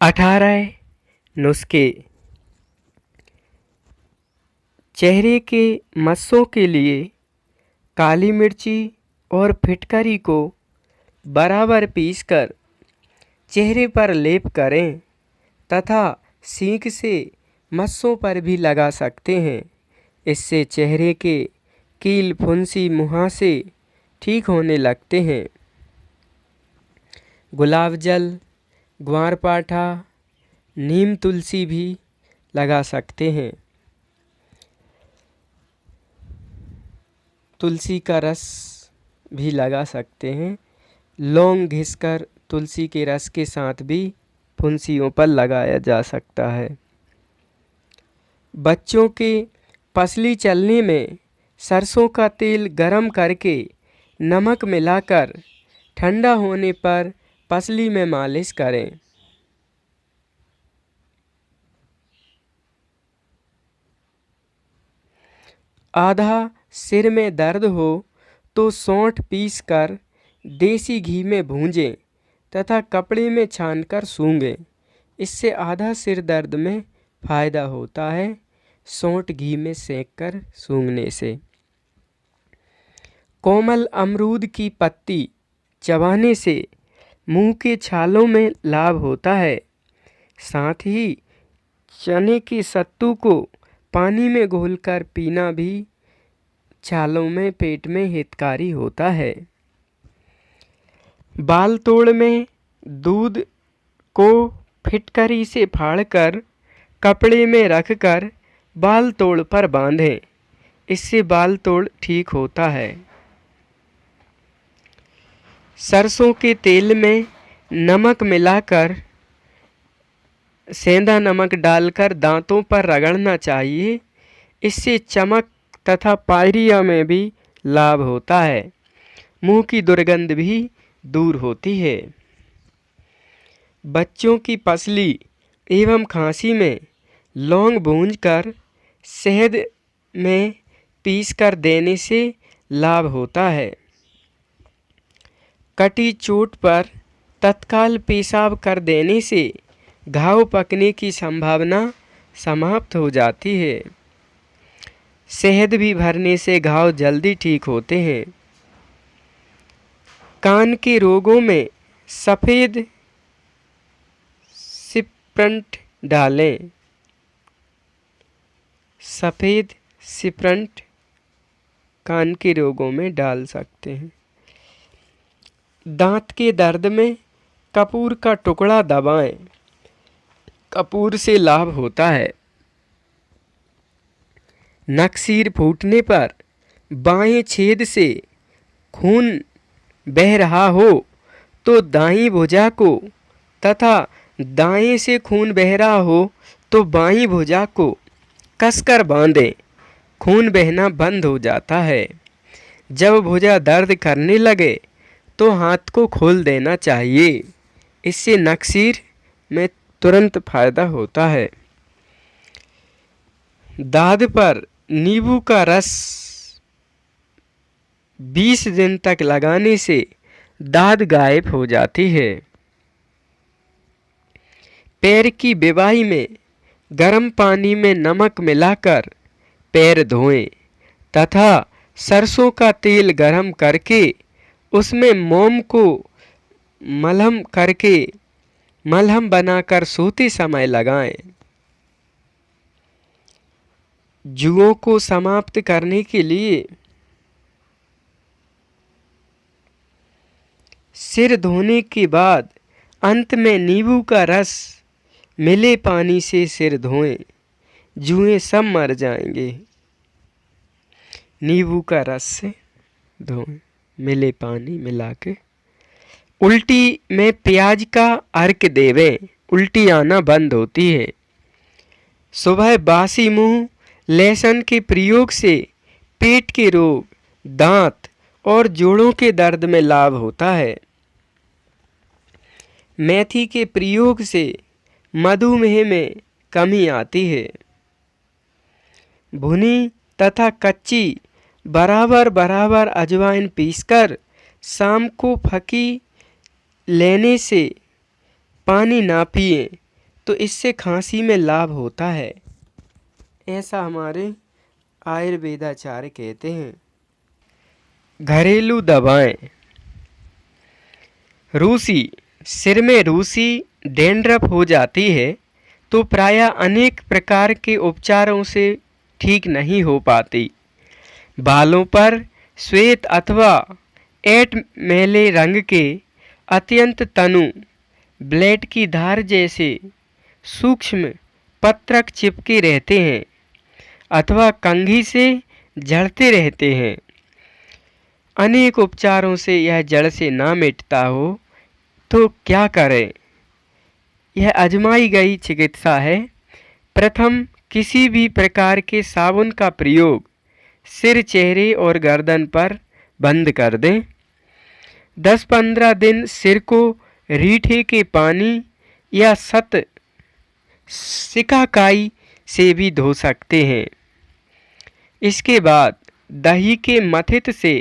18 नुस्खे। चेहरे के मस्सों के लिए काली मिर्ची और फिटकरी को बराबर पीसकर चेहरे पर लेप करें तथा सींग से मस्सों पर भी लगा सकते हैं। इससे चेहरे के कील, फुंसी, मुहासे ठीक होने लगते हैं। गुलाब जल, ग्वारपाठा, नीम तुलसी भी लगा सकते हैं। तुलसी का रस भी लगा सकते हैं। लौंग घिसकर तुलसी के रस के साथ भी फुंसियों पर लगाया जा सकता है। बच्चों के पसली चलने में सरसों का तेल गरम करके नमक मिलाकर ठंडा होने पर पसली में मालिश करें। आधा सिर में दर्द हो तो सौंठ पीसकर देसी घी में भूंजें तथा कपड़े में छानकर सूंघें। इससे आधा सिर दर्द में फ़ायदा होता है, सौंठ घी में सेंककर सूंघने से। कोमल अमरूद की पत्ती चबाने से मुंह के छालों में लाभ होता है। साथ ही चने के सत्तू को पानी में घोलकर पीना भी छालों में, पेट में हितकारी होता है। बाल तोड़ में दूध को फिटकरी से फाड़कर कपड़े में रखकर बाल तोड़ पर बांधें। इससे बाल तोड़ ठीक होता है। सरसों के तेल में नमक मिलाकर सेंधा नमक डालकर दांतों पर रगड़ना चाहिए। इससे चमक तथा पायरिया में भी लाभ होता है। मुंह की दुर्गंध भी दूर होती है। बच्चों की पसली एवं खांसी में लौंग भूंजकर शहद में पीसकर देने से लाभ होता है। कटी चोट पर तत्काल पेशाब कर देने से घाव पकने की संभावना समाप्त हो जाती है। शहद भी भरने से घाव जल्दी ठीक होते हैं। कान के रोगों में सफ़ेद सिप्रंट डालें। सफ़ेद सिप्रंट कान के रोगों में डाल सकते हैं। दांत के दर्द में कपूर का टुकड़ा दबाएं। कपूर से लाभ होता है। नकसीर फूटने पर बाएं छेद से खून बह रहा हो तो दाईं भुजा को तथा दाएं से खून बह रहा हो तो बाईं भुजा को कसकर बांधें। खून बहना बंद हो जाता है। जब भुजा दर्द करने लगे तो हाथ को खोल देना चाहिए। इससे नकसीर में तुरंत फायदा होता है। दाद पर नींबू का रस 20 दिन तक लगाने से दाद गायब हो जाती है। पैर की बेबाई में गर्म पानी में नमक मिलाकर पैर धोएं तथा सरसों का तेल गरम करके उसमें मोम को मलहम बनाकर सोते समय लगाएं। जुओं को समाप्त करने के लिए सिर धोने के बाद अंत में नींबू का रस मिले पानी से सिर धोएं। जुएं सब मर जाएंगे। नींबू का रस से धोएं, मिले पानी मिला के। उल्टी में प्याज का अर्क देवें। उल्टी आना बंद होती है। सुबह बासी मुंह लहसुन के प्रयोग से पेट के रोग, दांत और जोड़ों के दर्द में लाभ होता है। मेथी के प्रयोग से मधुमेह में कमी आती है। भुनी तथा कच्ची बराबर अजवाइन पीसकर शाम को फकी लेने से पानी ना पिएं। तो इससे खांसी में लाभ होता है, ऐसा हमारे आयुर्वेदाचार्य कहते हैं। घरेलू दवाएं। रूसी, सिर में रूसी डैंड्रफ हो जाती है तो प्रायः अनेक प्रकार के उपचारों से ठीक नहीं हो पाती। बालों पर श्वेत अथवा ऐट मैले रंग के अत्यंत तनु ब्लेड की धार जैसे सूक्ष्म पत्रक चिपके रहते हैं अथवा कंघी से झड़ते रहते हैं। अनेक उपचारों से यह जड़ से ना मिटता हो तो क्या करें? यह आजमाई गई चिकित्सा है। प्रथम, किसी भी प्रकार के साबुन का प्रयोग सिर, चेहरे और गर्दन पर बंद कर दें। 10-15 दिन सिर को रीठे के पानी या सिकाकाई से भी धो सकते हैं। इसके बाद दही के मथित से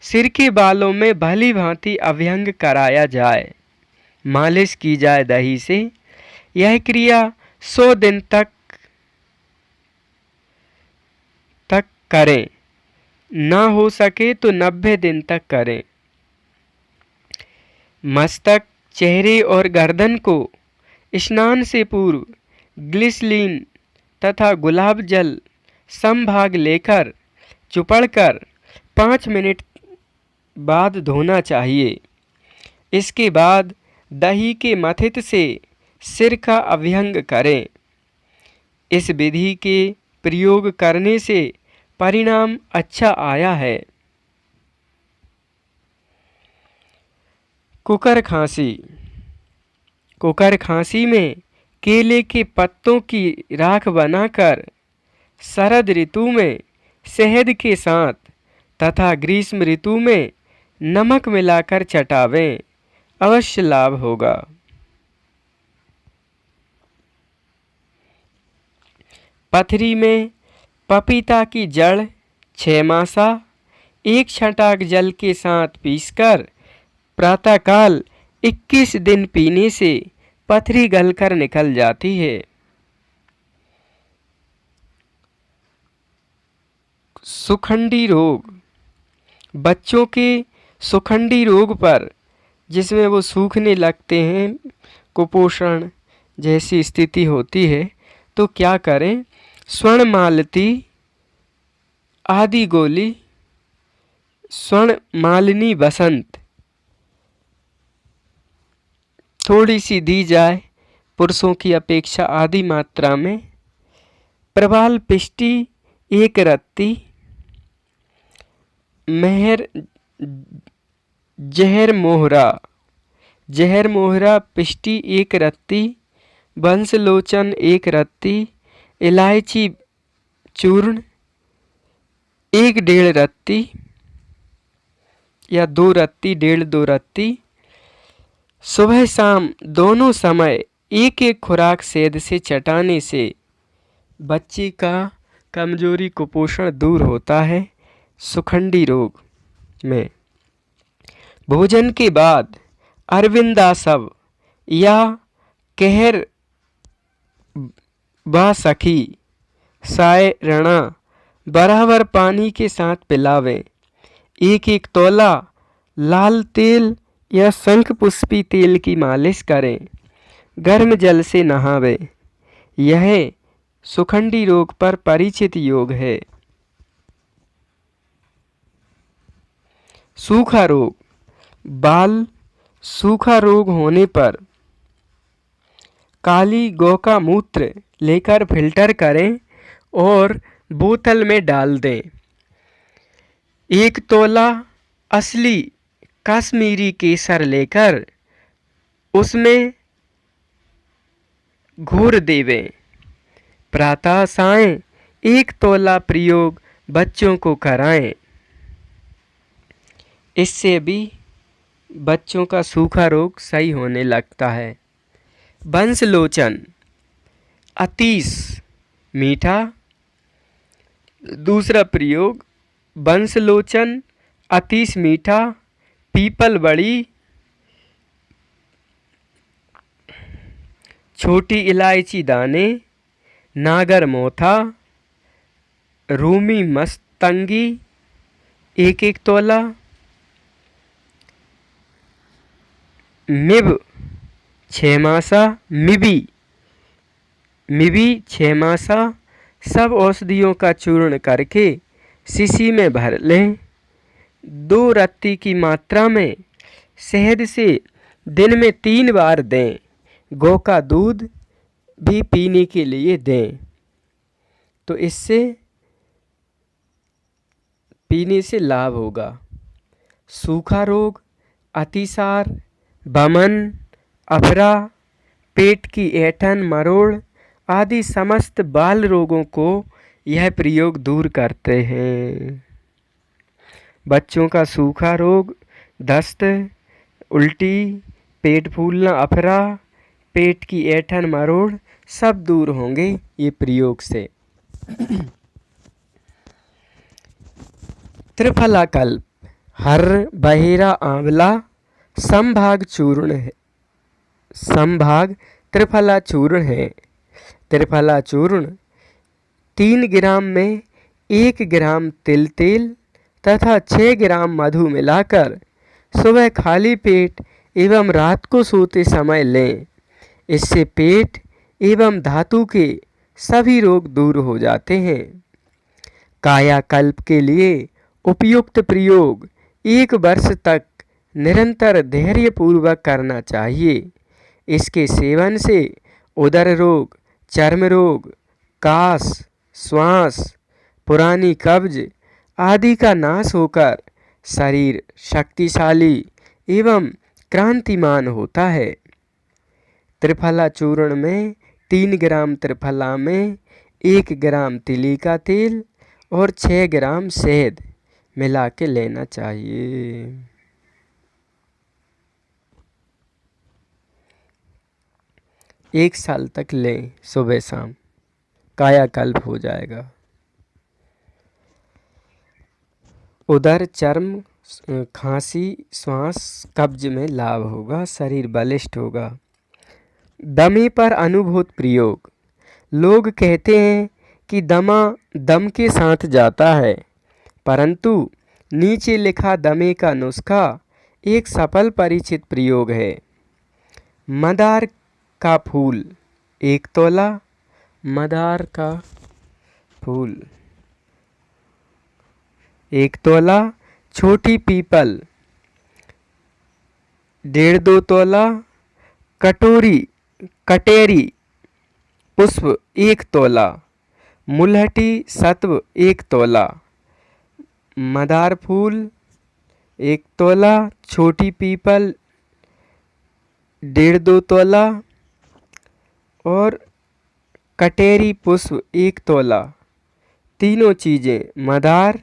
सिर के बालों में भली भांति अभ्यंग कराया जाए, मालिश की जाए दही से। यह क्रिया 100 दिन तक करें, ना हो सके तो 90 दिन तक करें। मस्तक, चेहरे और गर्दन को स्नान से पूर्व ग्लिसरीन तथा गुलाब जल समभाग लेकर चुपड़कर 5 मिनट बाद धोना चाहिए। इसके बाद दही के मथित से सिर का अभ्यंग करें। इस विधि के प्रयोग करने से परिणाम अच्छा आया है। कुकर खांसी। कुकर खांसी में केले के पत्तों की राख बनाकर शरद ऋतु में शहद के साथ तथा ग्रीष्म ऋतु में नमक मिलाकर चटावें, अवश्य लाभ होगा। पथरी में पपीता की जड़ 6 मासा 1 छटाक जल के साथ पीसकर प्रातःकाल 21 दिन पीने से पथरी गलकर निकल जाती है। सुखंडी रोग। बच्चों के सुखंडी रोग पर, जिसमें वो सूखने लगते हैं, कुपोषण जैसी स्थिति होती है, तो क्या करें? स्वर्ण मालती आदि गोली, स्वर्ण मालिनी बसंत थोड़ी सी दी जाए, पुरुषों की अपेक्षा आधी मात्रा में। प्रवाल पिष्टी 1 रत्ती, जहर मोहरा पिष्टी 1 रत्ती, वंशलोचन 1 रत्ती, इलायची चूर्ण 1-1.5 रत्ती या 2 रत्ती, 1.5-2 रत्ती। सुबह शाम दोनों समय 1-1 खुराक सेध से चटाने से बच्चे का कमजोरी कुपोषण दूर होता है। सुखंडी रोग में भोजन के बाद अरविंदासव या कहर व सखी साय रणा बराबर पानी के साथ पिलावें। 1-1 तोला लाल तेल या शंख पुष्पी तेल की मालिश करें। गर्म जल से नहावें। यह सुखंडी रोग पर परिचित योग है। सूखा रोग। बाल सूखा रोग होने पर काली गौ का मूत्र लेकर फिल्टर करें और बोतल में डाल दें। 1 तोला असली कश्मीरी केसर लेकर उसमें घोर देवें। प्रातः सायं 1 तोला प्रयोग बच्चों को कराएं। इससे भी बच्चों का सूखा रोग सही होने लगता है। वंशलोचन अतीस मीठा। दूसरा प्रयोग वंशलोचन अतीस मीठा, पीपल बड़ी छोटी इलायची दाने, नागर मोथा, रूमी मस्तंगी 1-1 तोला, मिब 6 मासा, मिबी 6 मासा सब औषधियों का चूर्ण करके शीशी में भर लें। 2 रत्ती की मात्रा में शहद से दिन में 3 बार दें। गौ का दूध भी पीने के लिए दें, तो इससे पीने से लाभ होगा। सूखा रोग, अतिसार, बमन, अफरा, पेट की ऐंठन, मरोड़ आदि समस्त बाल रोगों को यह प्रयोग दूर करते हैं। बच्चों का सूखा रोग, दस्त, उल्टी, पेट फूलना, अफरा, पेट की ऐंठन, मरोड़ सब दूर होंगे ये प्रयोग से। त्रिफला कल्प, हर्र, बहेरा, आंवला समभाग चूर्ण है, समभाग त्रिफला चूर्ण है। त्रिफला चूर्ण 3 ग्राम में 1 ग्राम तिल तेल तथा 6 ग्राम मधु मिलाकर सुबह खाली पेट एवं रात को सोते समय लें। इससे पेट एवं धातु के सभी रोग दूर हो जाते हैं। कायाकल्प के लिए उपयुक्त प्रयोग 1 वर्ष तक निरंतर धैर्यपूर्वक करना चाहिए। इसके सेवन से उदर रोग, चर्म रोग, कास, श्वास, पुरानी कब्ज आदि का नाश होकर शरीर शक्तिशाली एवं क्रांतिमान होता है। त्रिफला चूर्ण में 3 ग्राम त्रिफला में 1 ग्राम तिली का तेल और 6 ग्राम शहद मिला के लेना चाहिए। 1 साल तक लें सुबह शाम, कायाकल्प हो जाएगा। उदर, चर्म, खांसी, श्वास, कब्ज में लाभ होगा, शरीर बलिष्ठ होगा। दमे पर अनुभूत प्रयोग, लोग कहते हैं कि दमा दम के साथ जाता है, परंतु नीचे लिखा दमे का नुस्खा एक सफल परिचित प्रयोग है। मदार का फूल 1 तोला, मदार का फूल 1 तोला, छोटी पीपल 1.5-2 तोला, कटेरी पुष्प 1 तोला, मुलहटी सत्व 1 तोला, मदार फूल 1 तोला, छोटी पीपल 1.5-2 तोला और कटेरी पुष्प 1 तोला। तीनों चीज़ें मदार,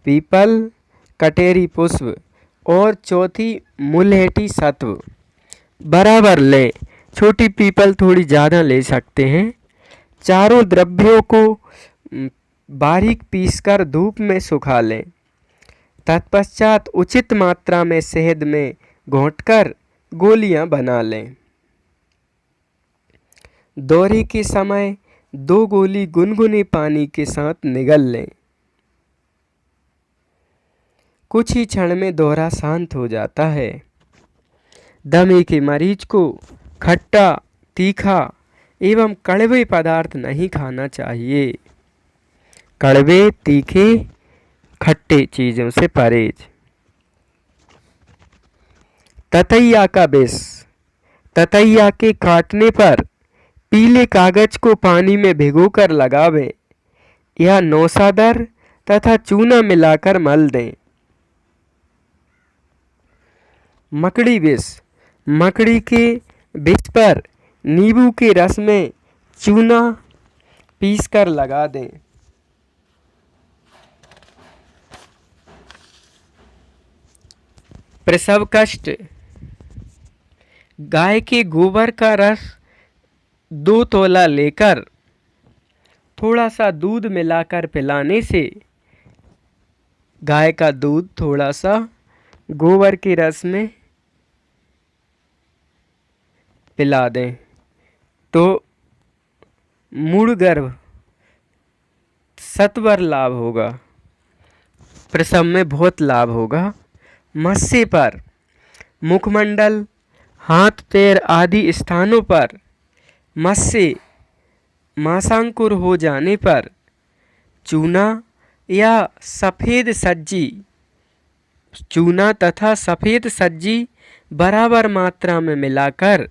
पीपल, कटेरी पुष्प और चौथी मुलहटी सत्व बराबर लें। छोटी पीपल थोड़ी ज़्यादा ले सकते हैं। चारों द्रव्यों को बारीक पीसकर धूप में सुखा लें। तत्पश्चात उचित मात्रा में शहद में घोंटकर गोलियां बना लें। दौरे के समय 2 गोली गुनगुने पानी के साथ निगल लें। कुछ ही क्षण में दौरा शांत हो जाता है। दमे के मरीज को खट्टा, तीखा एवं कड़वे पदार्थ नहीं खाना चाहिए। कड़वे, तीखे, खट्टे चीज़ों से परहेज। ततैया का विष, ततैया के काटने पर पीले कागज को पानी में भिगोकर लगावें या नौसादर तथा चूना मिलाकर मल दें। मकड़ी विष, मकड़ी के विष पर नींबू के रस में चूना पीसकर लगा दें। प्रसव कष्ट, गाय के गोबर का रस 2 तोला लेकर थोड़ा सा दूध मिलाकर पिलाने से गाय का दूध थोड़ा सा गोबर के रस में पिला दें तो मूढ़ गर्भ सत्वर लाभ होगा, प्रसव में बहुत लाभ होगा। मत्स्य पर मुखमंडल, हाथ पैर आदि स्थानों पर मत्स्य मांसांकुर हो जाने पर चूना या सफ़ेद सज्जी, चूना तथा सफ़ेद सज्जी बराबर मात्रा में मिलाकर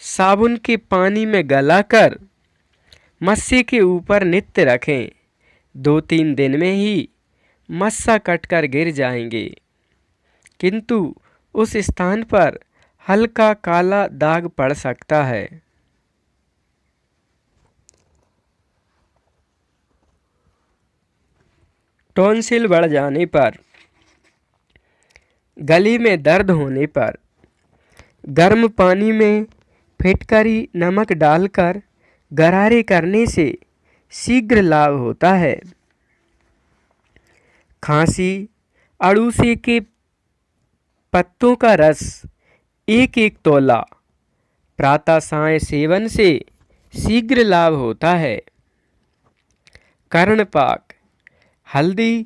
साबुन के पानी में गलाकर मत्स्य के ऊपर नित्य रखें। 2-3 दिन में ही मस्सा कटकर गिर जाएंगे, किंतु उस स्थान पर हल्का काला दाग पड़ सकता है। टॉन्सिल बढ़ जाने पर, गले में दर्द होने पर गर्म पानी में फिटकरी नमक डालकर गरारे करने से शीघ्र लाभ होता है। खांसी, अड़ूसी के पत्तों का रस 1-1 तोला प्रातः साय सेवन से शीघ्र लाभ होता है। कर्णपाक, हल्दी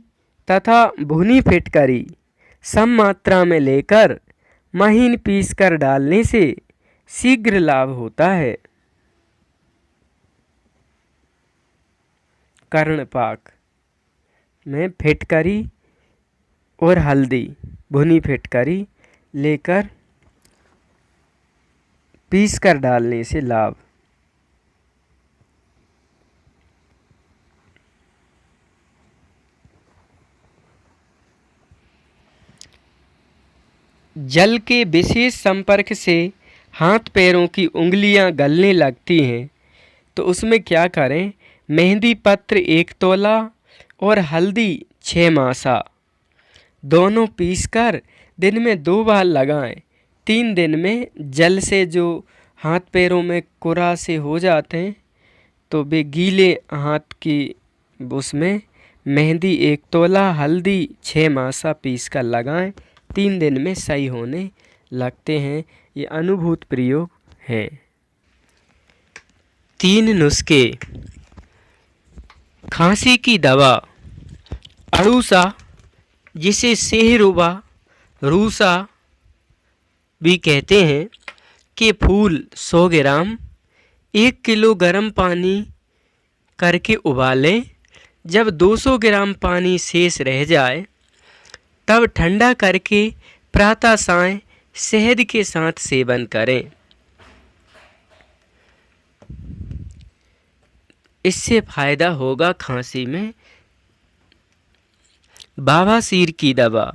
तथा भुनी फिटकरी सम मात्रा में लेकर महीन पीसकर डालने से शीघ्र लाभ होता है। कर्णपाक में फिटकरी और हल्दी भुनी फिटकरी लेकर पीसकर डालने से लाभ। जल के विशेष संपर्क से हाथ पैरों की उंगलियां गलने लगती हैं, तो उसमें क्या करें? मेहंदी पत्र 1 तोला और हल्दी 6 मासा दोनों पीसकर दिन में 2 बार लगाएं। 3 दिन में जल से जो हाथ पैरों में कुरा से हो जाते हैं, तो वे गीले हाथ की उसमें मेहंदी 1 तोला हल्दी 6 मासा पीस कर लगाएं। 3 दिन में सही होने लगते हैं। ये अनुभूत प्रयोग हैं। 3 नुस्खे। खांसी की दवा अड़ूसा, जिसे सेहरुबा रूसा भी कहते हैं, के फूल 100 ग्राम 1 किलो गर्म पानी करके उबालें। जब 200 ग्राम पानी शेष रह जाए तब ठंडा करके प्रातः साय शहद के साथ सेवन करें। इससे फायदा होगा खांसी में। बवासीर की दवा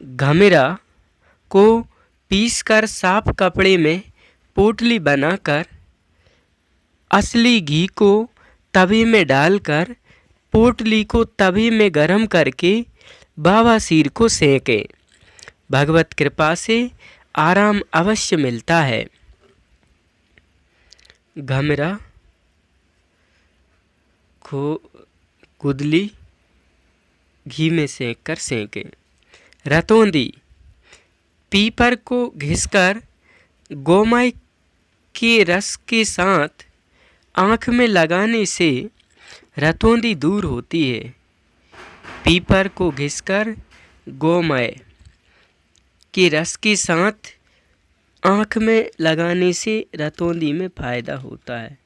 घमिरा को पीसकर साफ कपड़े में पोटली बनाकर असली घी को तवे में डालकर पोटली को तवे में गर्म करके बवासीर को सेकें। भगवत कृपा से आराम अवश्य मिलता है। घमिरा को गुदली घी में सेंक कर सेंकें। रतौंदी पीपर को घिसकर गोमय के रस के साथ आँख में लगाने से रतौंदी दूर होती है। पीपर को घिसकर गोमय के रस के साथ आँख में लगाने से रतौंदी में फायदा होता है।